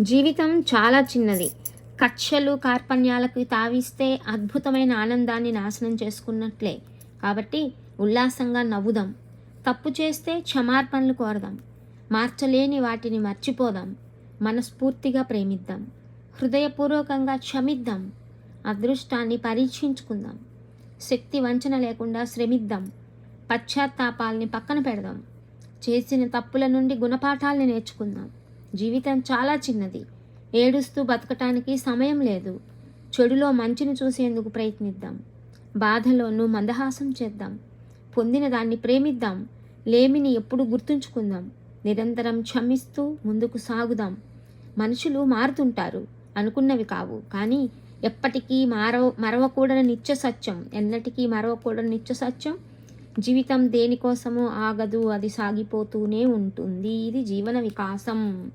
జీవితం చాలా చిన్నది. కక్షలు, కార్పణ్యాలకు తావిస్తే అద్భుతమైన ఆనందాన్ని నాశనం చేసుకున్నట్లే. కాబట్టి ఉల్లాసంగా నవ్వుదాం. తప్పు చేస్తే క్షమార్పణలు కోరదాం. మార్చలేని వాటిని మర్చిపోదాం. మనస్ఫూర్తిగా ప్రేమిద్దాం. హృదయపూర్వకంగా క్షమిద్దాం. అదృష్టాన్ని పరీక్షించుకుందాం. శక్తి వంచన లేకుండా శ్రమిద్దాం. పశ్చాత్తాపాల్ని పక్కన పెడదాం. చేసిన తప్పుల నుండి గుణపాఠాల్ని నేర్చుకుందాం. జీవితం చాలా చిన్నది. ఏడుస్తూ బతకటానికి సమయం లేదు. చెడులో మంచిని చూసేందుకు ప్రయత్నిద్దాం. బాధలోనూ మందహాసం చేద్దాం. పొందిన దాన్ని ప్రేమిద్దాం. లేమిని ఎప్పుడు గుర్తుంచుకుందాం. నిరంతరం క్షమిస్తూ ముందుకు సాగుదాం. మనుషులు మారుతుంటారు, అనుకున్నవి కావు. కానీ ఎప్పటికీ మరవకూడని నిత్య సత్యం, ఎన్నటికీ మరవకూడని నిత్య సత్యం, జీవితం దేనికోసమో ఆగదు, అది సాగిపోతూనే ఉంటుంది. ఇది జీవన వికాసం.